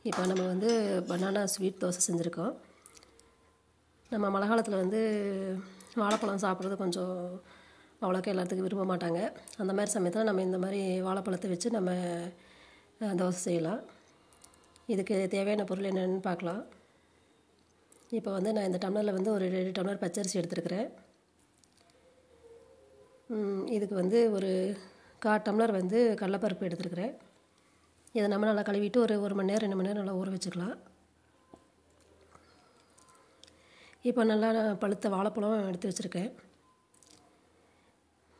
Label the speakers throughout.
Speaker 1: இப்போ நம்ம வந்து பனானா ஸ்வீட் தோசை செஞ்சுருக்கோம். நம்ம மழை காலத்தில் வந்து வாழைப்பழம் சாப்பிட்றது கொஞ்சம் அவ்வளோக்கா எல்லாத்துக்கும் விரும்ப மாட்டாங்க. அந்த மாதிரி சமயத்தில் நம்ம இந்த மாதிரி வாழைப்பழத்தை வச்சு நம்ம தோசை செய்யலாம். இதுக்கு தேவையான பொருள் என்னென்னு பார்க்கலாம். இப்போ வந்து நான் இந்த டம்ளரில் வந்து ஒரு 2 டம்ளர் பச்சரிசி எடுத்துருக்கிறேன். இதுக்கு வந்து ஒரு 1/4 டம்ளர் வந்து கடலைப்பருப்பு எடுத்துருக்கிறேன். இதை நம்ம நல்லா கழுவிட்டு ஒரு 1 மணி நேரம் 2 மணி நேரம் நல்லா ஊற வச்சுக்கலாம். இப்போ நல்லா பழுத்த வாழைப்பழம் எடுத்து வச்சுருக்கேன்.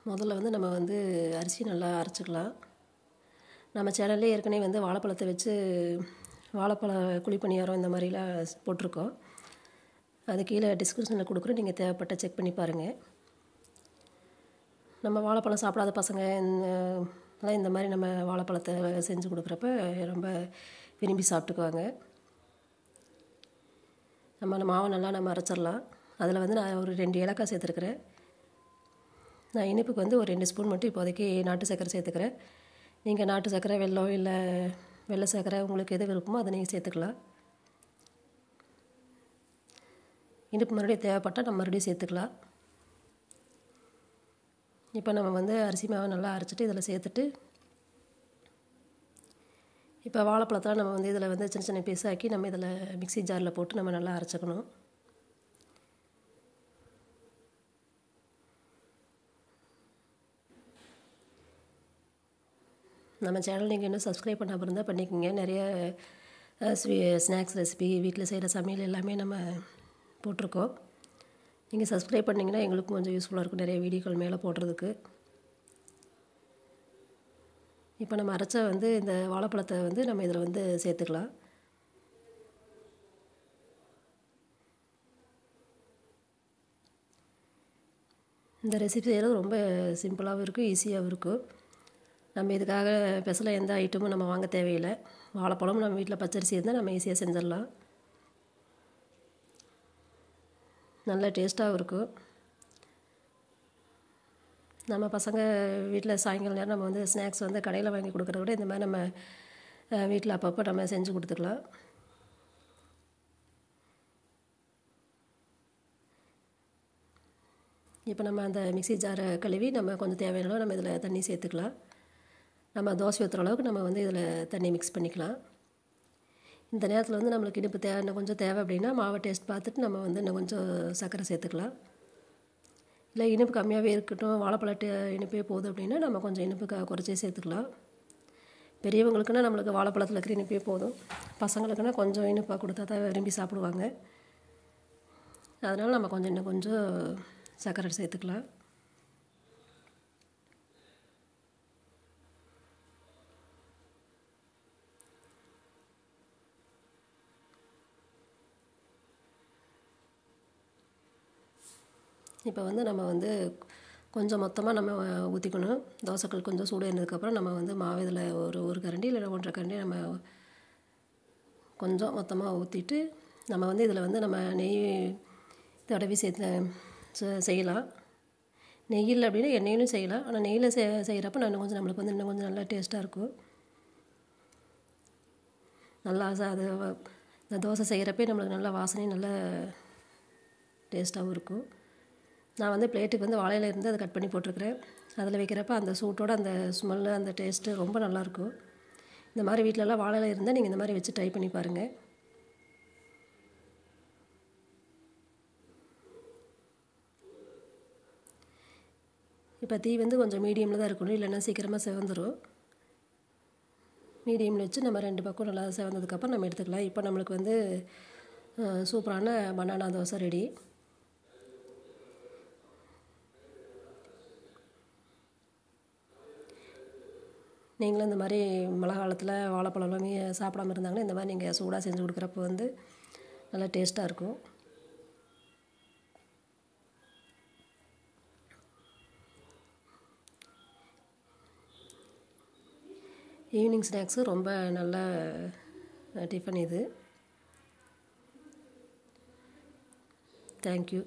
Speaker 1: முதல்ல வந்து நம்ம வந்து அரிசி நல்லா அரைச்சிக்கலாம். நம்ம சேனல்லே ஏற்கனவே வந்து வாழைப்பழத்தை வச்சு வாழைப்பழ குழிப்பணியாரம் இந்த மாதிரிலாம் போட்டிருக்கோம். அது கீழே டிஸ்கிரிப்ஷனில் கொடுக்குறோம், நீங்கள் தேவைப்பட்ட செக் பண்ணி பாருங்கள். நம்ம வாழைப்பழம் சாப்பிடாத பசங்க எல்லாம் இந்த மாதிரி நம்ம வாழைப்பழத்தை செஞ்சு கொடுக்குறப்ப ரொம்ப விரும்பி சாப்பிட்டுக்குவாங்க. நம்ம மாவை நல்லா நம்ம அரைச்சிடலாம். அதில் வந்து நான் ஒரு 2 ஏலக்காய் சேர்த்துருக்குறேன். நான் இனிப்புக்கு வந்து ஒரு 2 ஸ்பூன் மட்டும் இப்போதைக்கு நாட்டு சர்க்கரை சேர்த்துக்கிறேன். நீங்கள் நாட்டு சர்க்கரை, வெல்லம் இல்லை வெள்ளை சர்க்கரை உங்களுக்கு எது விருப்பமோ அதை நீங்கள் சேர்த்துக்கலாம். இனிப்பு மறுபடியும் தேவைப்பட்டால் நம்ம மறுபடியும் சேர்த்துக்கலாம். இப்போ நம்ம வந்து அரிசி மாவை நல்லா அரைச்சிட்டு இதில் சேர்த்துட்டு, இப்போ வாழைப்பழத்தெல்லாம் நம்ம வந்து இதில் வந்து சின்ன சின்ன பீஸ் ஆக்கி நம்ம இதில் மிக்ஸி ஜாரில் போட்டு நம்ம நல்லா அரைச்சிக்கணும். நம்ம சேனல் நீங்கள் இன்னும் சப்ஸ்கிரைப் பண்ணாமல் இருந்தால் பண்ணிக்கோங்க. நிறைய ஸ்நாக்ஸ் ரெசிபி, வீட்டில் செய்கிற சமையல் எல்லாமே நம்ம போட்டிருக்கோம். நீங்கள் சப்ஸ்கிரைப் பண்ணிங்கன்னா எங்களுக்கும் கொஞ்சம் யூஸ்ஃபுல்லாக இருக்கும், நிறைய வீடியோக்கள் மேலே போடுறதுக்கு. இப்போ நம்ம அரைச்ச வந்து இந்த வாழைப்பழத்தை வந்து நம்ம இதில் வந்து சேர்த்துக்கலாம். இந்த ரெசிபி செய்கிறது ரொம்ப சிம்பிளாகவும் இருக்கும், ஈஸியாகவும் இருக்கும். நம்ம இதுக்காக ஸ்பெஷலாக எந்த ஐட்டமும் நம்ம வாங்க தேவையில்லை. வாழைப்பழம் நம்ம வீட்டில் பச்சரிசி இருந்தால் நம்ம ஈஸியாக செஞ்சிடலாம். நல்லா டேஸ்ட்டாகவும் இருக்கும். நம்ம பசங்க வீட்டில் சாயங்காலம் நேரம் நம்ம வந்து ஸ்நாக்ஸ் வந்து கடையில் வாங்கி கொடுக்குறத விட இந்த மாதிரி நம்ம வீட்டில் அப்பப்போ நம்ம செஞ்சு கொடுத்துக்கலாம். இப்போ நம்ம அந்த மிக்ஸி ஜாரை கழுவி நம்ம கொஞ்சம் தேவையான அளவு நம்ம இதில் தண்ணி சேர்த்துக்கலாம். நம்ம தோசை ஊற்றுற அளவுக்கு நம்ம வந்து இதில் தண்ணி மிக்ஸ் பண்ணிக்கலாம். இந்த நேரத்தில் வந்து நம்மளுக்கு இனிப்பு இன்னும் கொஞ்சம் தேவை அப்படின்னா மாவை டேஸ்ட் பார்த்துட்டு நம்ம வந்து இன்னும் கொஞ்சம் சர்க்கரை சேர்த்துக்கலாம். இல்லை இனிப்பு கம்மியாகவே இருக்கட்டும், வாழைப்பழ இனிப்பே போதும் அப்படின்னா நம்ம கொஞ்சம் இனிப்பு குறைச்சே சேர்த்துக்கலாம். பெரியவங்களுக்குன்னா நம்மளுக்கு வாழைப்பழத்தில் இருக்கிற இனிப்பே போதும். பசங்களுக்குன்னா கொஞ்சம் இனிப்பாக கொடுத்தா தான் விரும்பி சாப்பிடுவாங்க. அதனால் நம்ம இன்னும் கொஞ்சம் சர்க்கரை சேர்த்துக்கலாம். இப்போ வந்து நம்ம வந்து கொஞ்சம் மொத்தமாக நம்ம ஊற்றிக்கணும். தோசைக்கல் கொஞ்சம் சூடு இருந்ததுக்கப்புறம் நம்ம வந்து மாவு இதில் ஒரு கரண்டி இல்லை 1.5 கரண்டி நம்ம கொஞ்சம் மொத்தமாக ஊற்றிட்டு நம்ம வந்து இதில் வந்து நம்ம நெய் தடவி செய்யலாம். நெய் இல்லை அப்படின்னா எண்ணெயிலும் செய்யலாம். ஆனால் நெய்யில் செய்கிறப்ப நம்மளுக்கு வந்து இன்னும் கொஞ்சம் நல்லா டேஸ்ட்டாக இருக்கும். நல்லா அது இந்த தோசை செய்கிறப்பே நம்மளுக்கு நல்லா வாசனையும் நல்லா டேஸ்ட்டாகவும் இருக்கும். நான் வந்து பிளேட்டுக்கு வந்து வாழையில இருந்து அதை கட் பண்ணி போட்டிருக்கிறேன். அதில் வைக்கிறப்ப அந்த சூட்டோட அந்த ஸ்மெல்லு, அந்த டேஸ்ட்டு ரொம்ப நல்லாயிருக்கும். இந்த மாதிரி வீட்டிலலாம் வாழையில இருந்தால் நீங்கள் இந்த மாதிரி வச்சு ட்ரை பண்ணி பாருங்கள். இப்போ தீ வந்து கொஞ்சம் மீடியமில் தான் இருக்கணும், இல்லைன்னா சீக்கிரமாக செவந்துடும். மீடியமில் வச்சு நம்ம 2 பக்கம் நல்லா செவந்ததுக்கப்புறம் நம்ம எடுத்துக்கலாம். இப்போ நம்மளுக்கு வந்து சூப்பரான பனானா தோசை ரெடி. நீங்களும் இந்த மாதிரி மழை காலத்தில் வாழைப்பழம் சாப்பிடாமல் இருந்தாங்கன்னா இந்த மாதிரி நீங்கள் சூடாக செஞ்சு கொடுக்குறப்ப வந்து நல்லா டேஸ்ட்டாக இருக்கும். ஈவினிங் ஸ்நாக்ஸு ரொம்ப நல்ல டிஃபன் இது. தேங்க்யூ.